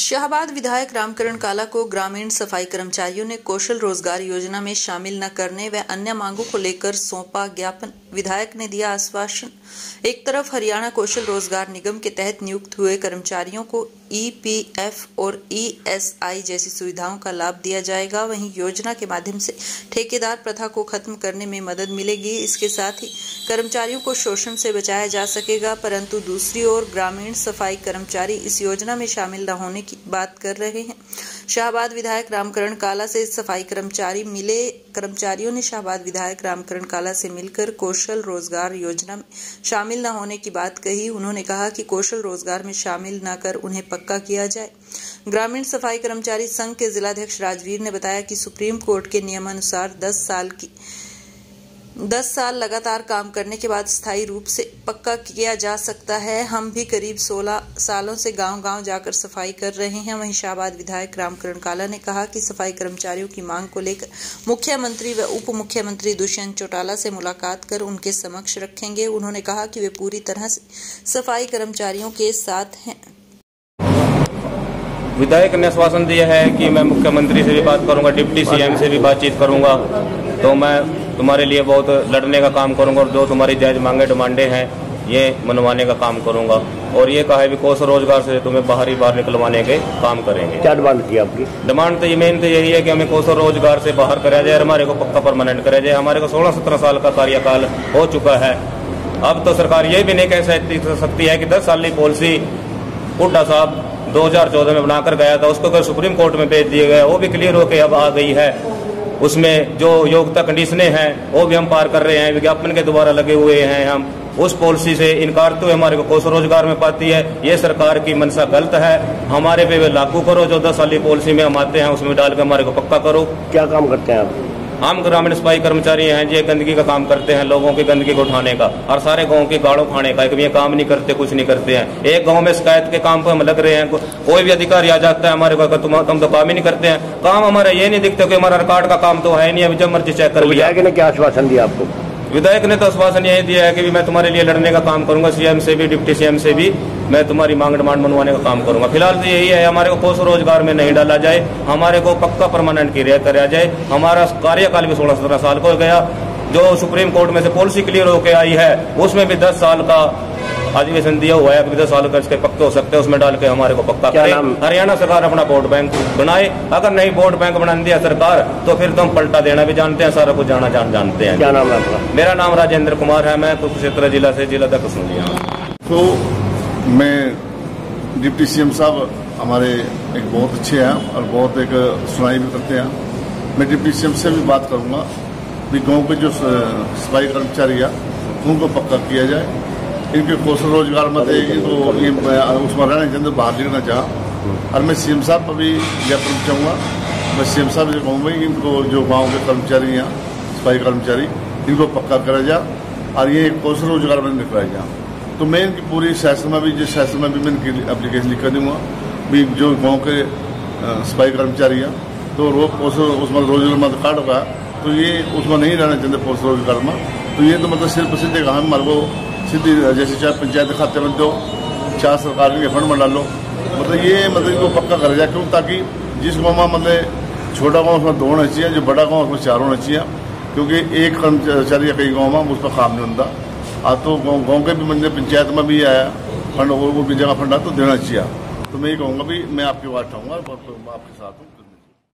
शाहबाद विधायक रामकरण काला को ग्रामीण सफाई कर्मचारियों ने कौशल रोजगार योजना में शामिल न करने व अन्य मांगों को लेकर सौंपा ज्ञापन। विधायक ने दिया आश्वासन। एक तरफ हरियाणा कौशल रोजगार निगम के तहत नियुक्त हुए कर्मचारियों को ईपीएफ और ईएसआई जैसी सुविधाओं का लाभ दिया जाएगा, वहीं योजना के माध्यम से ठेकेदार प्रथा को खत्म करने में मदद मिलेगी। इसके साथ ही कर्मचारियों को शोषण से बचाया जा सकेगा। परंतु दूसरी ओर ग्रामीण सफाई कर्मचारी इस योजना में शामिल न होने की बात कर रहे हैं। शाहबाद विधायक रामकरण काला से सफाई कर्मचारी मिले। कर्मचारियों ने शाहबाद विधायक रामकरण काला से मिलकर कौशल रोजगार योजना में शामिल न होने की बात कही। उन्होंने कहा कि कौशल रोजगार में शामिल न कर उन्हें पक्का किया जाए। ग्रामीण सफाई कर्मचारी संघ के जिलाध्यक्ष राजवीर ने बताया कि सुप्रीम कोर्ट के नियमानुसार 10 साल लगातार काम करने के बाद स्थायी रूप से पक्का किया जा सकता है। हम भी करीब 16 सालों से गांव-गांव जाकर सफाई कर रहे हैं। वहीं शाहबाद विधायक रामकरण काला ने कहा कि सफाई कर्मचारियों की मांग को लेकर मुख्यमंत्री व उप मुख्यमंत्री दुष्यंत चौटाला से मुलाकात कर उनके समक्ष रखेंगे। उन्होंने कहा कि वे पूरी तरह से सफाई कर्मचारियों के साथ हैं। विधायक ने आश्वासन दिया है कि मैं मुख्यमंत्री से भी बात करूंगा, डिप्टी सीएम से भी बातचीत करूंगा, तो मैं तुम्हारे लिए बहुत लड़ने का काम करूंगा और जो तुम्हारी जायज मांगे डिमांडे हैं ये मनवाने का काम करूंगा। और ये कहा है भी कौशल रोजगार से तुम्हें बाहर निकलवाने के काम करेंगे। क्या डिमांड की आपकी? डिमांड तो ये मेन तो यही है कि हमें कौशल रोजगार से बाहर कराया जाए, हमारे को पक्का परमानेंट कराया जाए। हमारे को 16-17 साल का कार्यकाल हो चुका है। अब तो सरकार ये भी नहीं कह सकती है कि 10 साल की पॉलिसी हुड्डा साहब 2014 में बनाकर गया था, उसको अगर सुप्रीम कोर्ट में भेज दिया गया, वो भी क्लियर होकर अब आ गई है। उसमें जो योग्यता कंडीशनें हैं वो भी हम पार कर रहे हैं, विज्ञापन के द्वारा लगे हुए हैं। हम उस पॉलिसी से इनकार तो हमारे को कौशल रोजगार में पाती है। ये सरकार की मंशा गलत है। हमारे पे वे लागू करो, जो 10 साल की पॉलिसी में हम आते हैं उसमें डाल के हमारे को पक्का करो। क्या काम करते हैं आप? हम ग्रामीण सफाई कर्मचारी हैं, ये गंदगी का काम करते हैं, लोगों की गंदगी को उठाने का और सारे गांव के गाड़ों खाने का। ये काम नहीं करते, कुछ नहीं करते हैं। एक गांव में शिकायत के काम पर हम लग रहे हैं, कोई भी अधिकारी आ जाता है हमारे को, तुम तो काम ही नहीं करते हैं। काम हमारा ये नहीं दिखता कि हमारा रिकॉर्ड का काम तो है नहीं, अभी जब मर्जी चेक कर लिया। विधायक ने क्या आश्वासन दिया आपको? विधायक ने तो आश्वासन यही दिया है कि मैं तुम्हारे लिए लड़ने का काम करूंगा, सीएम से भी डिप्टी सीएम से भी मैं तुम्हारी मांग डिमांड मनवाने का काम करूंगा। फिलहाल तो यही है, हमारे को कौशल रोजगार में नहीं डाला जाए, हमारे को पक्का परमानेंट की रियायत कराया जाए। हमारा कार्यकाल भी 16-17 साल को हो गया। जो सुप्रीम कोर्ट में से पॉलिसी क्लियर होकर आई है उसमें भी 10 साल का अधिवेशन दिया हुआ है, 10 साल का इसके पक्के हो सकते हैं, उसमें डाल के हमारे को पक्का करे। हरियाणा सरकार अपना वोट बैंक बनाए। अगर नहीं वोट बैंक बना दिया सरकार तो फिर तो हम पलटा देना भी जानते हैं, सारा कुछ जानते हैं। क्या नाम है आपका? मेरा नाम राजेंद्र कुमार है, मैं कुरुक्षेत्र जिला से जिलाध्यक्ष हूँ। तो मैं डिप्टी सीएम साहब हमारे एक बहुत अच्छे हैं और बहुत एक सुनाई भी करते हैं। मैं डिप्टी सीएम से भी बात करूंगा कि गांव के जो सफाई कर्मचारी है उनको पक्का किया जाए। इनके कौशल रोजगार में तो ये उसमें रहने के अंदर बाहर निकलना चाह। और मैं सीएम साहब पर भी ज्ञापन चाहूँगा। मैं सीएम साहब से कहूँगा इनको जो गाँव के कर्मचारी हैं सफाई कर्मचारी इनको पक्का करा जाए और ये कौशल रोजगार में निकला जाए। तो मैं इनकी पूरी शासन में भी मैं इनकी एप्लीकेशन लिख कर दूँगा भी जो गाँव के सफाई कर्मचारी हैं तो उसमें रोजगार कार्ड होगा तो ये उसमें नहीं रहना चाहते कौशल रोजगार में। तो ये तो मतलब सिर्फ सीधे कहा हमारे को सीधी जैसे चाहे पंचायत खाते में दो, चाहे सरकार के फंड में डालो, मतलब ये मतलब इनको पक्का कर जाए। क्यों? ताकि जिस गाँव में मतलब छोटा गाँव उसमें 2 होना चाहिए, जो बड़ा गाँव उसमें 4 होना चाहिए। क्योंकि एक कर्मचारी या कई गाँव में उस पर काम नहीं होता। तो गाँव के भी मतलब पंचायत में भी आया फंड, वो भी जगह फंड तो देना चाहिए। तो मैं ये कहूँगा भी मैं आपकी बात उठाऊँगा और आपके साथ हूँ।